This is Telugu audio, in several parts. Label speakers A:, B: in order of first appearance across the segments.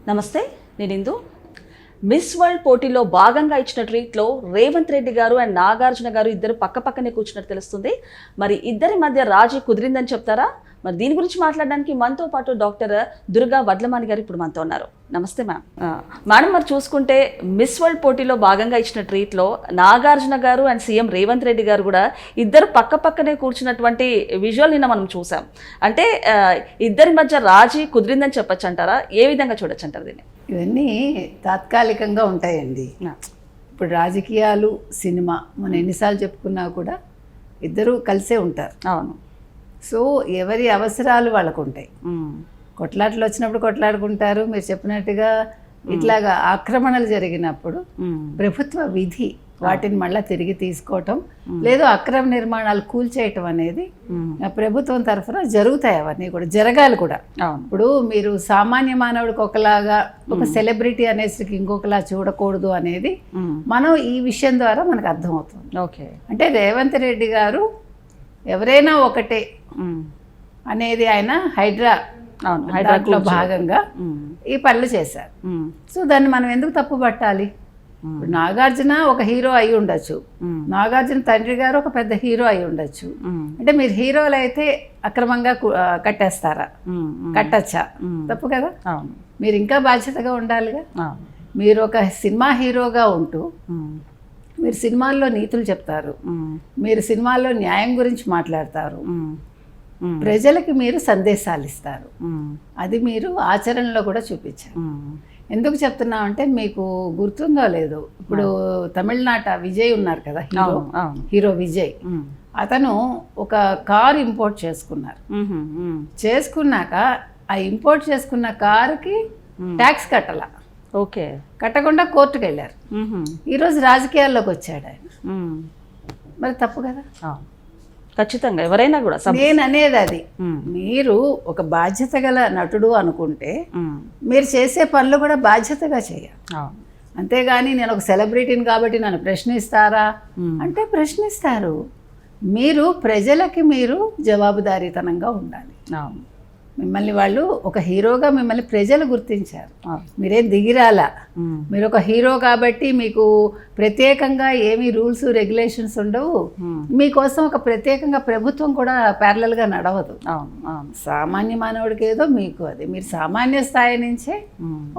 A: నమస్తే, నేను ఇందు. మిస్ వరల్డ్ పోటీలో భాగంగా ఇచ్చిన ట్రీట్లో రేవంత్ రెడ్డి గారు అండ్ నాగార్జున గారు ఇద్దరు పక్కపక్కనే కూర్చున్నట్టు తెలుస్తుంది. మరి ఇద్దరి మధ్య రాజీ కుదిరిందని చెప్తారా? మరి దీని గురించి మాట్లాడడానికి మనతో పాటు డాక్టర్ దుర్గా వడ్లమాని గారు ఇప్పుడు మనతో ఉన్నారు. నమస్తే మ్యామ్. మేడం, మరి చూసుకుంటే మిస్ వరల్డ్ పోటీలో భాగంగా ఇచ్చిన ట్రీట్లో నాగార్జున గారు అండ్ సీఎం రేవంత్ రెడ్డి గారు కూడా ఇద్దరు పక్కపక్కనే కూర్చున్నటువంటి విజువల్ నిన్న మనం చూసాం. అంటే ఇద్దరి మధ్య రాజీ కుదిరిందని చెప్పచ్చు అంటారా? ఏ విధంగా చూడొచ్చు అంటారు దీన్ని?
B: ఇవన్నీ తాత్కాలికంగా ఉంటాయండి. ఇప్పుడు రాజకీయాలు, సినిమా మనం ఎన్నిసార్లు చెప్పుకున్నా కూడా ఇద్దరూ కలిసే ఉంటారు.
A: అవును.
B: సో ఎవరి అవసరాలు వాళ్ళకు ఉంటాయి. కొట్లాటలు వచ్చినప్పుడు కొట్లాడుకుంటారు. మీరు చెప్పినట్టుగా ఇట్లాగా ఆక్రమణలు జరిగినప్పుడు ప్రభుత్వ విధి వాటిని మళ్ళీ తిరిగి తీసుకోవటం, లేదు అక్రమ నిర్మాణాలు కూల్చేయటం అనేది ప్రభుత్వం తరఫున జరుగుతాయి. అవన్నీ కూడా జరగాలి కూడా. ఇప్పుడు మీరు సామాన్య మానవుడికి ఒకలాగా, ఒక సెలబ్రిటీ అనేసరికి ఇంకొకలా చూడకూడదు అనేది మనం ఈ విషయం ద్వారా మనకు అర్థమవుతుంది.
A: ఓకే,
B: అంటే రేవంత్ రెడ్డి గారు ఎవరైనా ఒకటే అనేది ఆయన హైడ్రాలో భాగంగా ఈ పనులు చేశారు. సో దాన్ని మనం ఎందుకు తప్పు పట్టాలి? ఇప్పుడు నాగార్జున ఒక హీరో అయి ఉండొచ్చు, నాగార్జున తండ్రి గారు ఒక పెద్ద హీరో అయి ఉండొచ్చు. అంటే మీరు హీరోలు అయితే అక్రమంగా కట్టేస్తారా? కట్టచ్చా? తప్పు కదా. మీరు ఇంకా బాధ్యతగా ఉండాలిగా. మీరు ఒక సినిమా హీరోగా ఉంటూ మీరు సినిమాల్లో నీతులు చెప్తారు, మీరు సినిమాల్లో న్యాయం గురించి మాట్లాడతారు, ప్రజలకి మీరు సందేశాలు ఇస్తారు. అది మీరు ఆచరణలో కూడా చూపించారు. ఎందుకు చెప్తున్నామంటే మీకు గుర్తుందో లేదో, ఇప్పుడు తమిళనాట విజయ్ ఉన్నారు కదా, హీరో విజయ్. అతను ఒక కారు ఇంపోర్ట్ చేసుకున్నారు. చేసుకున్నాక ఆ ఇంపోర్ట్ చేసుకున్న కారుకి ట్యాక్స్ కట్టాల.
A: ఓకే,
B: కట్టకుండా కోర్టుకు వెళ్ళారు. ఈరోజు రాజకీయాల్లోకి వచ్చాడు ఆయన. మరి తప్పు కదా.
A: ఖచ్చితంగా ఎవరైనా కూడా.
B: నేను అనేది అది, మీరు ఒక బాధ్యత గల నటుడు అనుకుంటే మీరు చేసే పనులు కూడా బాధ్యతగా చేయాలి. అంతేగాని నేను ఒక సెలబ్రిటీని కాబట్టి నన్ను ప్రశ్నిస్తారా అంటే ప్రశ్నిస్తారు. మీరు ప్రజలకి మీరు జవాబుదారీతనంగా ఉండాలి. మిమ్మల్ని వాళ్ళు ఒక హీరోగా మిమ్మల్ని ప్రజలు గుర్తించారు. మీరేం దిగిరాలా. మీరు ఒక హీరో కాబట్టి మీకు ప్రత్యేకంగా ఏమీ రూల్స్ రెగ్యులేషన్స్ ఉండవు. మీకోసం ఒక ప్రత్యేకంగా ప్రభుత్వం కూడా ప్యారలల్గా నడవదు. సామాన్య మానవుడికి ఏదో మీకు అది, మీరు సామాన్య స్థాయి నుంచే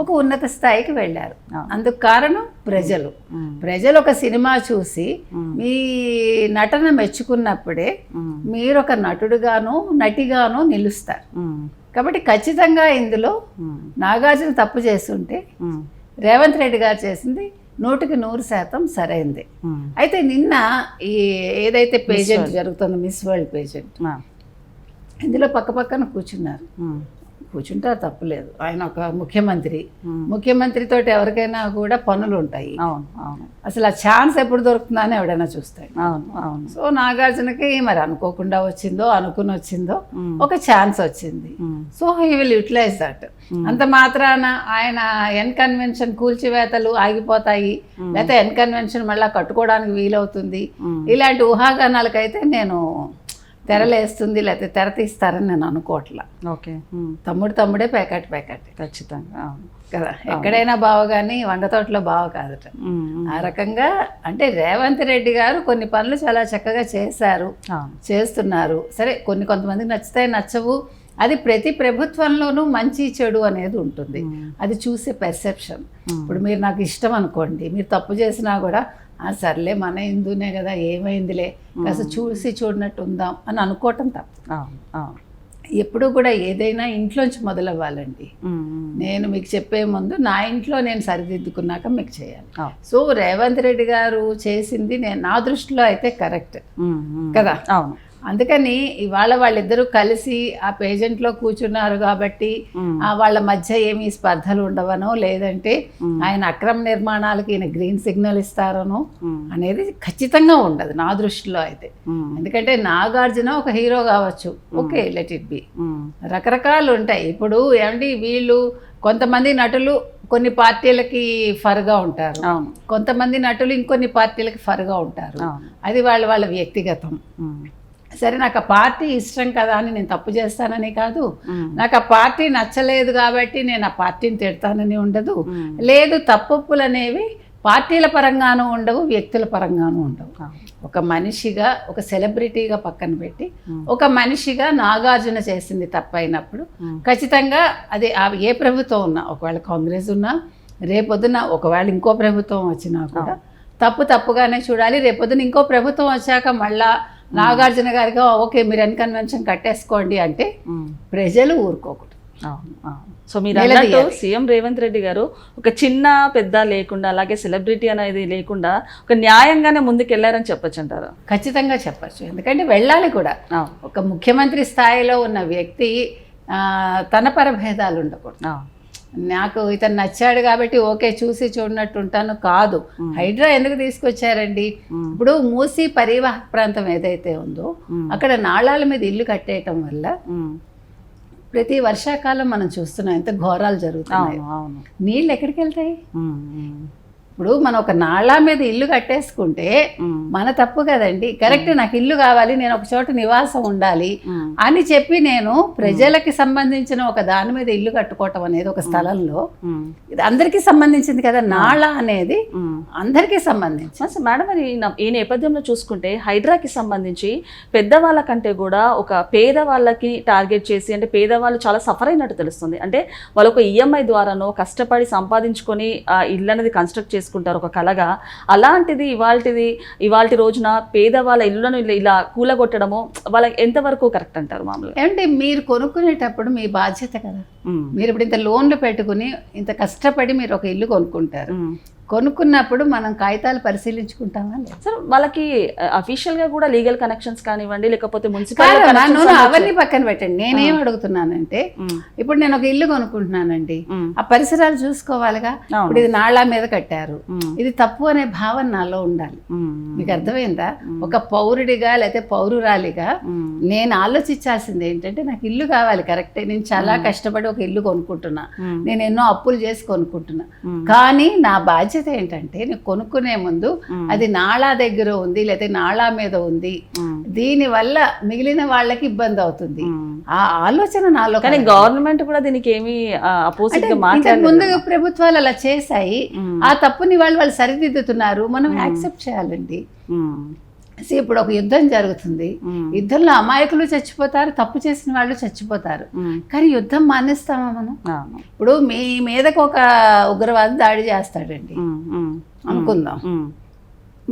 B: ఒక ఉన్నత స్థాయికి వెళ్ళారు. అందుకు కారణం ప్రజలు. ప్రజలు ఒక సినిమా చూసి మీ నటన మెచ్చుకున్నప్పుడే మీరు ఒక నటుడుగాను నటిగాను నిలుస్తారు. కాబట్టి ఖచ్చితంగా ఇందులో నాగార్జున తప్పు చేస్తుంటే రేవంత్ రెడ్డి గారు చేసింది 100% సరైంది. అయితే నిన్న ఈ ఏదైతే పేజెంట్ జరుగుతుందో మిస్ వరల్డ్ పేజెంట్, ఇందులో పక్కపక్కన కూర్చుంటారు, తప్పులేదు. ఆయన ఒక ముఖ్యమంత్రితో ఎవరికైనా కూడా పనులు ఉంటాయి. అసలు ఆ ఛాన్స్ ఎప్పుడు దొరుకుతుందా అని ఎవడైనా చూస్తాడు. సో నాగార్జునకి మరి అనుకోకుండా అనుకుని వచ్చిందో ఒక ఛాన్స్ వచ్చింది. So he will utilize that. అంత మాత్రాన ఆయన ఎన్ కన్వెన్షన్ కూల్చివేతలు ఆగిపోతాయి, లేకపోతే ఎన్ కన్వెన్షన్ మళ్ళీ కట్టుకోవడానికి వీలవుతుంది, ఇలాంటి ఊహాగానాలకైతే నేను తెరలేస్తుంది లేకపోతే తెర తీస్తారని నేను అనుకోవట్లా.
A: ఓకే,
B: తమ్ముడే ప్యాకెట్
A: ఖచ్చితంగా
B: కదా. ఎక్కడైనా బావ కానీ వంగతోటలో బావ కాదట. ఆ రకంగా అంటే రేవంత్ రెడ్డి గారు కొన్ని పనులు చాలా చక్కగా చేస్తున్నారు. సరే, కొంతమందికి నచ్చుతాయి, నచ్చవు. అది ప్రతి ప్రభుత్వంలోనూ మంచి చెడు అనేది ఉంటుంది. అది చూసే పెర్సెప్షన్. ఇప్పుడు మీరు నాకు ఇష్టం అనుకోండి, మీరు తప్పు చేసినా కూడా సర్లే మన హిందూనే కదా, ఏమైందిలే, కాస్త చూడనట్టు ఉందాం అని అనుకోవటం తప్పు. ఎప్పుడు కూడా ఏదైనా ఇంట్లోంచి మొదలవ్వాలండి. నేను మీకు చెప్పే ముందు నా ఇంట్లో నేను సరిదిద్దుకున్నాక మీకు చేయాలి. సో రేవంత్ రెడ్డి గారు చేసింది నా దృష్టిలో అయితే కరెక్ట్ కదా. అవును. అందుకని ఇవాళ వాళ్ళిద్దరూ కలిసి ఆ పేజెంట్లో కూర్చున్నారు కాబట్టి వాళ్ళ మధ్య ఏమీ స్పర్ధలు ఉండవనో, లేదంటే ఆయన అక్రమ నిర్మాణాలకి ఈయన గ్రీన్ సిగ్నల్ ఇస్తారనో అనేది ఖచ్చితంగా ఉండదు నా దృష్టిలో అయితే. ఎందుకంటే నాగార్జున ఒక హీరో కావచ్చు, ఓకే, లెట్ ఇట్ బి. రకరకాలు ఉంటాయి. ఇప్పుడు ఏమండి, వీళ్ళు కొంతమంది నటులు కొన్ని పార్టీలకి ఫర్గా ఉంటారు, కొంతమంది నటులు ఇంకొన్ని పార్టీలకి ఫర్గా ఉంటారు. అది వాళ్ళ వ్యక్తిగతం. సరే నాకు ఆ పార్టీ ఇష్టం కదా అని నేను తప్పు చేస్తానని కాదు, నాకు ఆ పార్టీ నచ్చలేదు కాబట్టి నేను ఆ పార్టీని తిడతానని ఉండదు. లేదు, తప్పులు అనేవి పార్టీల పరంగానూ ఉండవు, వ్యక్తుల పరంగానూ ఉండవు. ఒక మనిషిగా, ఒక సెలబ్రిటీగా పక్కన పెట్టి ఒక మనిషిగా నాగార్జున చేసింది తప్పైనప్పుడు ఖచ్చితంగా అది ఏ ప్రభుత్వం ఉన్నా, ఒకవేళ కాంగ్రెస్ ఉన్నా, రేపొద్దున ఒకవేళ ఇంకో ప్రభుత్వం వచ్చినా కూడా తప్పుగానే చూడాలి. రేపొద్దున ఇంకో ప్రభుత్వం వచ్చాక మళ్ళా నాగార్జున గారికి ఓకే మీరు కన్వెన్షన్ కట్టేసుకోండి అంటే ప్రజలు ఊరుకోకూడదు.
A: సో మీరు అన్నట్టు సీఎం రేవంత్ రెడ్డి గారు ఒక చిన్న పెద్ద లేకుండా, అలాగే సెలబ్రిటీ అనేది లేకుండా ఒక న్యాయంగానే ముందుకు వెళ్ళారని చెప్పొచ్చు అంటారు?
B: ఖచ్చితంగా చెప్పచ్చు, ఎందుకంటే వెళ్ళాలి కూడా. ఒక ముఖ్యమంత్రి స్థాయిలో ఉన్న వ్యక్తి తన పరభేదాలు ఉండకూడదు. నాకు ఇతను నచ్చాడు కాబట్టి ఓకే చూసి చూడనట్టు ఉంటాను కాదు. హైడ్రా ఎందుకు తీసుకొచ్చారండి? ఇప్పుడు మూసీ పరివాహక ప్రాంతం ఏదైతే ఉందో అక్కడ నాళాల మీద ఇల్లు కట్టేయటం వల్ల ప్రతి వర్షాకాలం మనం చూస్తున్నాం ఎంత ఘోరాలు జరుగుతున్నాయి. నీళ్ళు ఎక్కడికి వెళ్తాయి? ఇప్పుడు మనం ఒక నాళా మీద ఇల్లు కట్టేసుకుంటే మన తప్పు కదండి. కరెక్ట్, నాకు ఇల్లు కావాలి, నేను ఒక చోట నివాసం ఉండాలి అని చెప్పి నేను ప్రజలకి సంబంధించిన ఒక దాని మీద ఇల్లు కట్టుకోవటం అనేది ఒక స్థలంలో ఇది అందరికీ సంబంధించింది కదా. నాళా అనేది అందరికీ సంబంధించి.
A: మేడం, మరి ఈ నేపథ్యంలో చూసుకుంటే హైడ్రాకి సంబంధించి పెద్దవాళ్ళ కంటే కూడా ఒక పేదవాళ్ళకి టార్గెట్ చేసి, అంటే పేదవాళ్ళు చాలా సఫర్ అయినట్టు తెలుస్తుంది. అంటే వాళ్ళు ఒక ఈఎంఐ ద్వారానో కష్టపడి సంపాదించుకొని ఆ ఇల్లు అనేది కన్స్ట్రక్ట్ చేసుకుంటారు ఒక కళగా. అలాంటిది ఇవాళ రోజున పేదవాళ్ళ ఇళ్లను ఇలా కూలగొట్టడము వాళ్ళకి ఎంతవరకు కరెక్ట్ అంటారు? మామూలుగా
B: అంటే మీరు కొనుక్కునేటప్పుడు మీ బాధ్యత కదా. మీరు ఇప్పుడు ఇంత లోన్లు పెట్టుకుని ఇంత కష్టపడి మీరు ఒక ఇల్లు కొనుక్కుంటారు. కొనుక్కున్నప్పుడు మనం కాగితాలు పరిశీలించుకుంటామా?
A: సార్, వాళ్ళకి అఫీషియల్ గా కూడా లీగల్ కనెక్షన్స్ కానివ్వండి, లేకపోతే
B: అవన్నీ పక్కన పెట్టండి. నేనేం అడుగుతున్నానంటే, ఇప్పుడు నేను ఒక ఇల్లు కొనుక్కుంటున్నానండి, ఆ పరిసరాలు చూసుకోవాలిగా. ఇప్పుడు ఇది నాళా మీద కట్టారు, ఇది తప్పు అనే భావన నాలో ఉండాలి. మీకు అర్థమైందా? ఒక పౌరుడిగా లేకపోతే పౌరురాలిగా నేను ఆలోచించాల్సింది ఏంటంటే, నాకు ఇల్లు కావాలి, కరెక్టే, నేను చాలా కష్టపడి ఒక ఇల్లు కొనుక్కుంటున్నా, నేను ఎన్నో అప్పులు చేసి కొనుక్కుంటున్నా, కానీ నా బాధ్యత ఏంటంటే నేను కొనుక్కునే ముందు అది నాళా దగ్గర ఉంది లేదా నాళా మీద ఉంది, దీని వల్ల మిగిలిన వాళ్ళకి ఇబ్బంది అవుతుంది, ఆ ఆలోచన నాలో.
A: కానీ గవర్నమెంట్ కూడా దీనికి ఏమి అపోజిట్ గా మాట్లాడలేదు.
B: ముందు ప్రభుత్వాలు అలా చేశాయి, ఆ తప్పుని వాళ్ళు సరిదిద్దుతున్నారు, మనం యాక్సెప్ట్ చేయాలండి. ఇప్పుడు ఒక యుద్ధం జరుగుతుంది, యుద్ధంలో అమాయకులు చచ్చిపోతారు, తప్పు చేసిన వాళ్ళు చచ్చిపోతారు, కానీ యుద్ధం మానేస్తామా మనం? ఇప్పుడు మీ మీదకు ఒక ఉగ్రవాది దాడి చేస్తాడండి అనుకుందాం,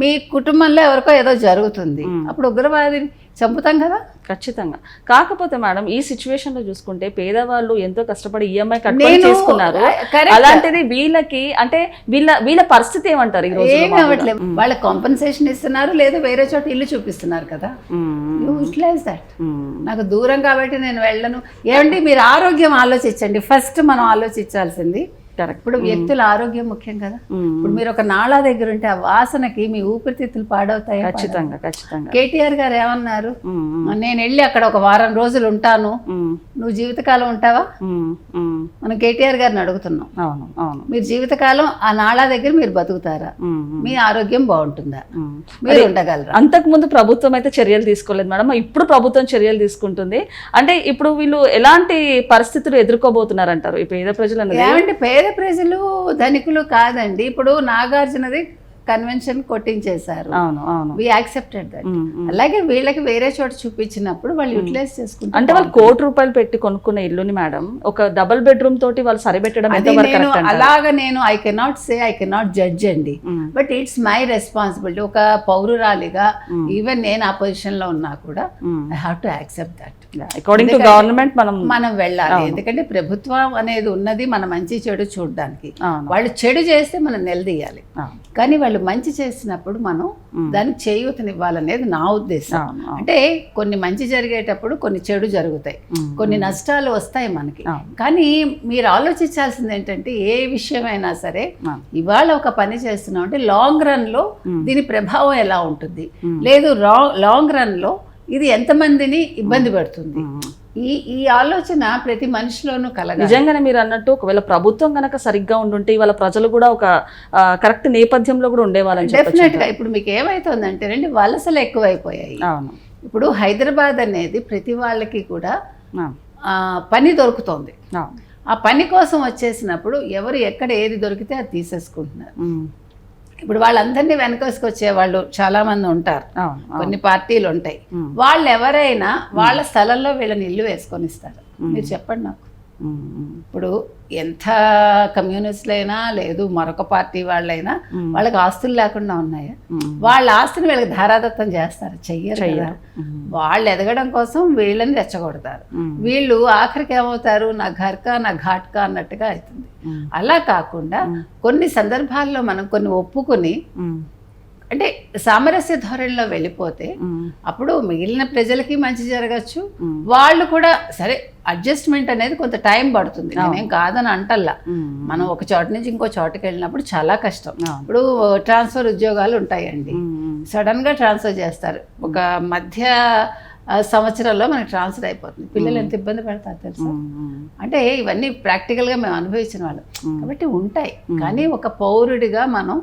B: మీ కుటుంబంలో ఎవరికో ఏదో జరుగుతుంది, అప్పుడు ఉగ్రవాదిని చంపుతాం కదా.
A: ఖచ్చితంగా. కాకపోతే మేడం, ఈ సిచ్యువేషన్ లో చూసుకుంటే పేదవాళ్ళు ఎంతో కష్టపడి ఈఎంఐ కట్టుకొని చేసుకున్నారు. అలాంటిది వీళ్ళకి అంటే వీళ్ళ పరిస్థితి ఏమంటారు?
B: ఏం అవ్వట్లేదు, వాళ్ళకి కాంపెన్సేషన్ ఇస్తున్నారు, లేదా వేరే చోట ఇల్లు చూపిస్తున్నారు కదా. Utilize that. నాకు దూరం కాబట్టి నేను వెళ్ళను. ఏమంటే మీరు ఆరోగ్యం ఆలోచించండి ఫస్ట్. మనం ఆలోచించాల్సింది ఇప్పుడు వ్యక్తుల ఆరోగ్యం ముఖ్యం కదా. ఇప్పుడు మీరు ఒక నాళా దగ్గర ఉంటే ఆ వాసనకి మీ ఊపిరితిత్తులు పాడవుతాయి.
A: ఖచ్చితంగా ఖచ్చితంగా.
B: కేటీఆర్ గారు ఏమన్నారు, నేను వెళ్ళి అక్కడ ఒక వారం రోజులు ఉంటాను, నువ్వు జీవితకాలం ఉంటావా? మనం కేటీఆర్ గారిని అడుగుతున్నాం.
A: అవును అవును.
B: మీరు జీవితకాలం ఆ నాళా దగ్గర మీరు బతుకుతారా? మీ ఆరోగ్యం బాగుంటుందా? మీరు ఉండగలరా?
A: అంతకు ముందు ప్రభుత్వం అయితే చర్యలు తీసుకోలేదు మేడం, ఇప్పుడు ప్రభుత్వం చర్యలు తీసుకుంటుంది. అంటే ఇప్పుడు వీళ్ళు ఎలాంటి పరిస్థితులు ఎదుర్కోబోతున్నారంటారు ఈ పేద ప్రజలు?
B: ఏమంటే పేద ప్రజలు ధనికులు కాదండి. ఇప్పుడు నాగార్జునది కన్వెన్షన్ కొట్టించేశారు,
A: అవును అవును,
B: వి యాక్సెప్టెడ్ దట్. అలాగే వీళ్ళకి వేరే చోట చూపించినప్పుడు వాళ్ళు యూటిలైజ్ చేసుకుంటారు.
A: అంటే వాళ్ళు ₹1,00,00,000 పెట్టి కొనుక్కున్న ఇల్లుని మేడం ఒక డబుల్ బెడ్రూమ్ తోటి వాళ్ళు సరిపెట్టడం
B: అలాగా నేను I cannot say, I cannot judge అండి, బట్ ఇట్స్ మై రెస్పాన్సిబిలిటీ. ఒక పౌరురాలిగా ఈవెన్ నేను ఆ పొజిషన్ లో ఉన్నా కూడా I have to accept that.
A: According to government మనం
B: వెళ్ళాలి. ఎందుకంటే ప్రభుత్వం అనేది ఉన్నది మన మంచి చెడు చూడడానికి. వాళ్ళు చెడు చేస్తే మనం నిలదీయాలి, కానీ వాళ్ళు మంచి చేసినప్పుడు మనం దానికి చేయూతనివ్వాలనేది నా ఉద్దేశం. అంటే కొన్ని మంచి జరిగేటప్పుడు కొన్ని చెడు జరుగుతాయి, కొన్ని నష్టాలు వస్తాయి మనకి. కానీ మీరు ఆలోచించాల్సింది ఏంటంటే, ఏ విషయమైనా సరే ఇవాళ ఒక పని చేస్తున్నాం అంటే లాంగ్ రన్ లో దీని ప్రభావం ఎలా ఉంటుంది, లేదు లాంగ్ రన్ లో ఇది ఎంతమందిని ఇబ్బంది పెడుతుంది, ఈ ఆలోచన ప్రతి మనిషిలోనూ కలగాలి.
A: నిజంగానే మీరు అన్నట్టు ఒకవేళ ప్రభుత్వం కనుక సరిగ్గా ఉండుంటే ఇవాళ ప్రజలు కూడా ఒక కరెక్ట్ నేపథ్యంలో కూడా ఉండేవాళ్ళని
B: డెఫినెట్ గా. ఇప్పుడు మీకు ఏమైతుందంటే వలసలు ఎక్కువైపోయాయి.
A: అవును.
B: ఇప్పుడు హైదరాబాద్ అనేది ప్రతి వాళ్ళకి కూడా
A: ఆ,
B: పని దొరుకుతోంది.
A: ఆ,
B: ఆ పని కోసం వచ్చేసినప్పుడు ఎవరు ఎక్కడ ఏది దొరికితే అది తీసేసుకుంటున్నారు. ఇప్పుడు వాళ్ళందరినీ వెనకేసుకొచ్చే వాళ్ళు చాలా మంది ఉంటారు, కొన్ని పార్టీలు ఉంటాయి. వాళ్ళు ఎవరైనా వాళ్ళ స్థలంలో వీళ్ళని ఇల్లు వేసుకొని ఇస్తారు. మీరు చెప్పండి నాకు. ఇప్పుడు ఎంత కమ్యూనిస్టులైనా లేదు మరొక పార్టీ వాళ్ళైనా వాళ్ళకి ఆస్తులు లేకుండా ఉన్నాయా? వాళ్ళ ఆస్తిని వీళ్ళకి ధారాదత్తం చేస్తారు? చెయ్యరు కదా. వాళ్ళు ఎదగడం కోసం వీళ్ళని రెచ్చగొడతారు. వీళ్ళు ఆఖరికి ఏమవుతారు, నా ఘర్కా నా ఘాట్కా అన్నట్టుగా అవుతుంది. అలా కాకుండా కొన్ని సందర్భాల్లో మనం కొన్ని ఒప్పుకొని అంటే సామరస్య ధోరణిలో వెళ్ళిపోతే అప్పుడు మిగిలిన ప్రజలకి మంచి జరగచ్చు. వాళ్ళు కూడా సరే అడ్జస్ట్మెంట్ అనేది కొంత టైం పడుతుంది, నేనేం కాదని అంటల్లా. మనం ఒక చోట నుంచి ఇంకో చోటకి వెళ్ళినప్పుడు చాలా కష్టం. ఇప్పుడు ట్రాన్స్ఫర్ ఉద్యోగాలు ఉంటాయండి, సడన్ గా ట్రాన్స్ఫర్ చేస్తారు. ఒక మధ్య సంవత్సరాల్లో మనకి ట్రాన్స్ఫర్ అయిపోతుంది. పిల్లలు ఎంత ఇబ్బంది పడతారు తెలుసా? అంటే ఇవన్నీ ప్రాక్టికల్గా మేము అనుభవించిన వాళ్ళం కాబట్టి ఉంటాయి. కానీ ఒక పౌరుడిగా మనం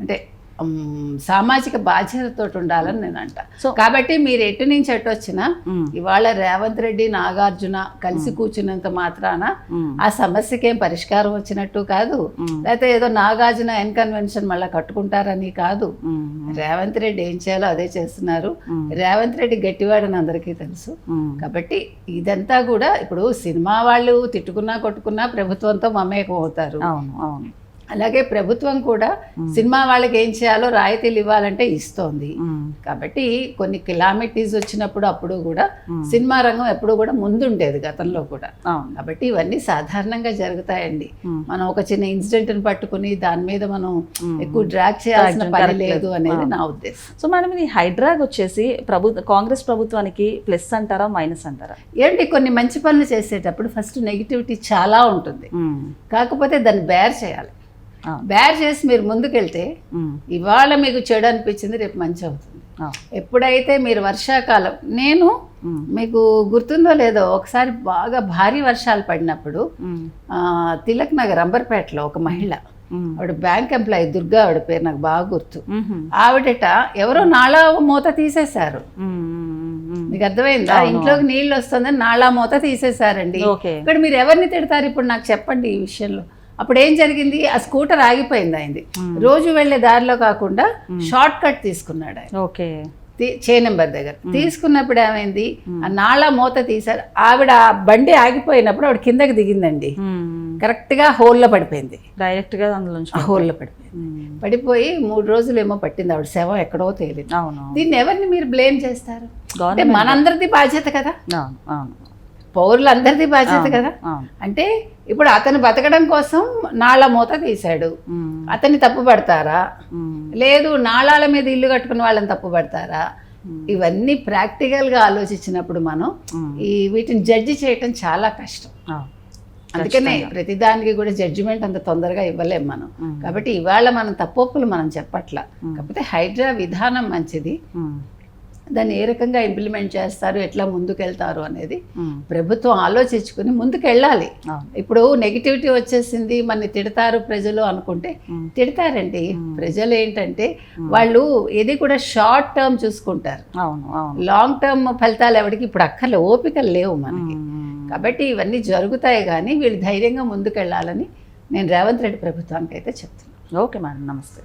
B: అంటే సామాజిక బాధ్యతతో ఉండాలని నేను అంట. కాబట్టి మీరు ఎటు నుంచి ఎటు వచ్చినా ఇవాళ రేవంత్ రెడ్డి నాగార్జున కలిసి కూర్చున్నంత మాత్రాన ఆ సమస్యకి ఏం పరిష్కారం వచ్చినట్టు కాదు, లేకపోతే ఏదో నాగార్జున ఎన్ కన్వెన్షన్ మళ్ళీ కట్టుకుంటారని కాదు. రేవంత్ రెడ్డి ఏం చేయాలో అదే చేస్తున్నారు. రేవంత్ రెడ్డి గట్టివాడని అందరికీ తెలుసు. కాబట్టి ఇదంతా కూడా ఇప్పుడు సినిమా వాళ్ళు తిట్టుకున్నా కొట్టుకున్నా ప్రభుత్వంతో మమేకం అవుతారు. అలాగే ప్రభుత్వం కూడా సినిమా వాళ్ళకి ఏం చేయాలో రాయితీలు ఇవ్వాలంటే ఇస్తోంది. కాబట్టి కొన్ని కిలామిటీస్ వచ్చినప్పుడు అప్పుడు కూడా సినిమా రంగం ఎప్పుడు కూడా ముందుండేది గతంలో కూడా. కాబట్టి ఇవన్నీ సాధారణంగా జరుగుతాయండి. మనం ఒక చిన్న ఇన్సిడెంట్ని పట్టుకుని దాని మీద మనం ఎక్కువ డ్రాగ్ చేయాల్సిన పని లేదు అనేది నా ఉద్దేశం.
A: సో మేడం, ఇది హైడ్రాగ్ వచ్చేసి కాంగ్రెస్ ప్రభుత్వానికి ప్లస్ అంటారా మైనస్ అంటారా?
B: ఏంటి, కొన్ని మంచి పనులు చేసేటప్పుడు ఫస్ట్ నెగిటివిటీ చాలా ఉంటుంది, కాకపోతే దాన్ని బేర్ చేయాలి. బేర్ చేసి మీరు ముందుకెళ్తే ఇవాళ మీకు చెడు అనిపించింది రేపు మంచి అవుతుంది. ఎప్పుడైతే మీరు వర్షాకాలం, నేను మీకు గుర్తుందో లేదో ఒకసారి బాగా భారీ వర్షాలు పడినప్పుడు తిలక్ నగర్ అంబర్పేటలో ఒక మహిళ, ఆవిడ బ్యాంక్ ఎంప్లాయీ, దుర్గా ఆవిడ పేరు నాకు బాగా గుర్తు. ఆవిడట ఎవరో నాళా మూత తీసేశారు. మీకు అర్థమైందా? ఇంట్లోకి నీళ్ళు వస్తుందని నాళా మూత తీసేశారండి. ఇక్కడ మీరు ఎవరిని తిడతారు ఇప్పుడు నాకు చెప్పండి ఈ విషయంలో? అప్పుడు ఏం జరిగింది, ఆ స్కూటర్ ఆగిపోయింది. అయింది రోజు వెళ్లే దారిలో కాకుండా షార్ట్ కట్ తీసుకున్నాడు ఆయన చే నెంబర్ దగ్గర. తీసుకున్నప్పుడు ఏమైంది, ఆ నాళా మూత తీశారు. ఆవిడ బండి ఆగిపోయినప్పుడు ఆవిడ కిందకి దిగిందండి, కరెక్ట్ గా హోల్లో పడిపోయింది.
A: డైరెక్ట్ గా
B: హోల్లో పడిపోయింది. పడిపోయి 3 రోజులు ఏమో పట్టింది, ఆవిడ శవం ఎక్కడో తేలింది. దీన్ని ఎవరిని మీరు బ్లేమ్ చేస్తారు? అంటే మనందరిది బాధ్యత కదా, పౌరులందరిది బాధ్యత కదా. అంటే ఇప్పుడు అతను బతకడం కోసం నాళా మూత తీశాడు, అతన్ని తప్పు పడతారా? లేదు నాళాల మీద ఇల్లు కట్టుకున్న వాళ్ళని తప్పు పడతారా? ఇవన్నీ ప్రాక్టికల్గా ఆలోచించినప్పుడు మనం వీటిని జడ్జి చేయటం చాలా కష్టం. అందుకనే ప్రతిదానికి కూడా జడ్జిమెంట్ అంత తొందరగా ఇవ్వలేం మనం. కాబట్టి ఇవాళ మనం తప్పొప్పులు మనం చెప్పట్ల, కాకపోతే హైడ్రా విధానం మంచిది. దాన్ని ఏ రకంగా ఇంప్లిమెంట్ చేస్తారు, ఎట్లా ముందుకెళ్తారు అనేది ప్రభుత్వం ఆలోచించుకుని ముందుకెళ్ళాలి. ఇప్పుడు నెగిటివిటీ వచ్చేసింది, మన తిడతారు ప్రజలు అనుకుంటే తిడతారండి. ప్రజలు ఏంటంటే వాళ్ళు ఏది కూడా షార్ట్ టర్మ్ చూసుకుంటారు, లాంగ్ టర్మ్ ఫలితాలు ఎవరికి ఇప్పుడు అక్కర్లే, ఓపికలు లేవు మనకి. కాబట్టి ఇవన్నీ జరుగుతాయి, కానీ వీళ్ళు ధైర్యంగా ముందుకెళ్ళాలని నేను రేవంత్ రెడ్డి ప్రభుత్వానికి అయితే చెప్తున్నాను.
A: ఓకే మేడం, నమస్తే.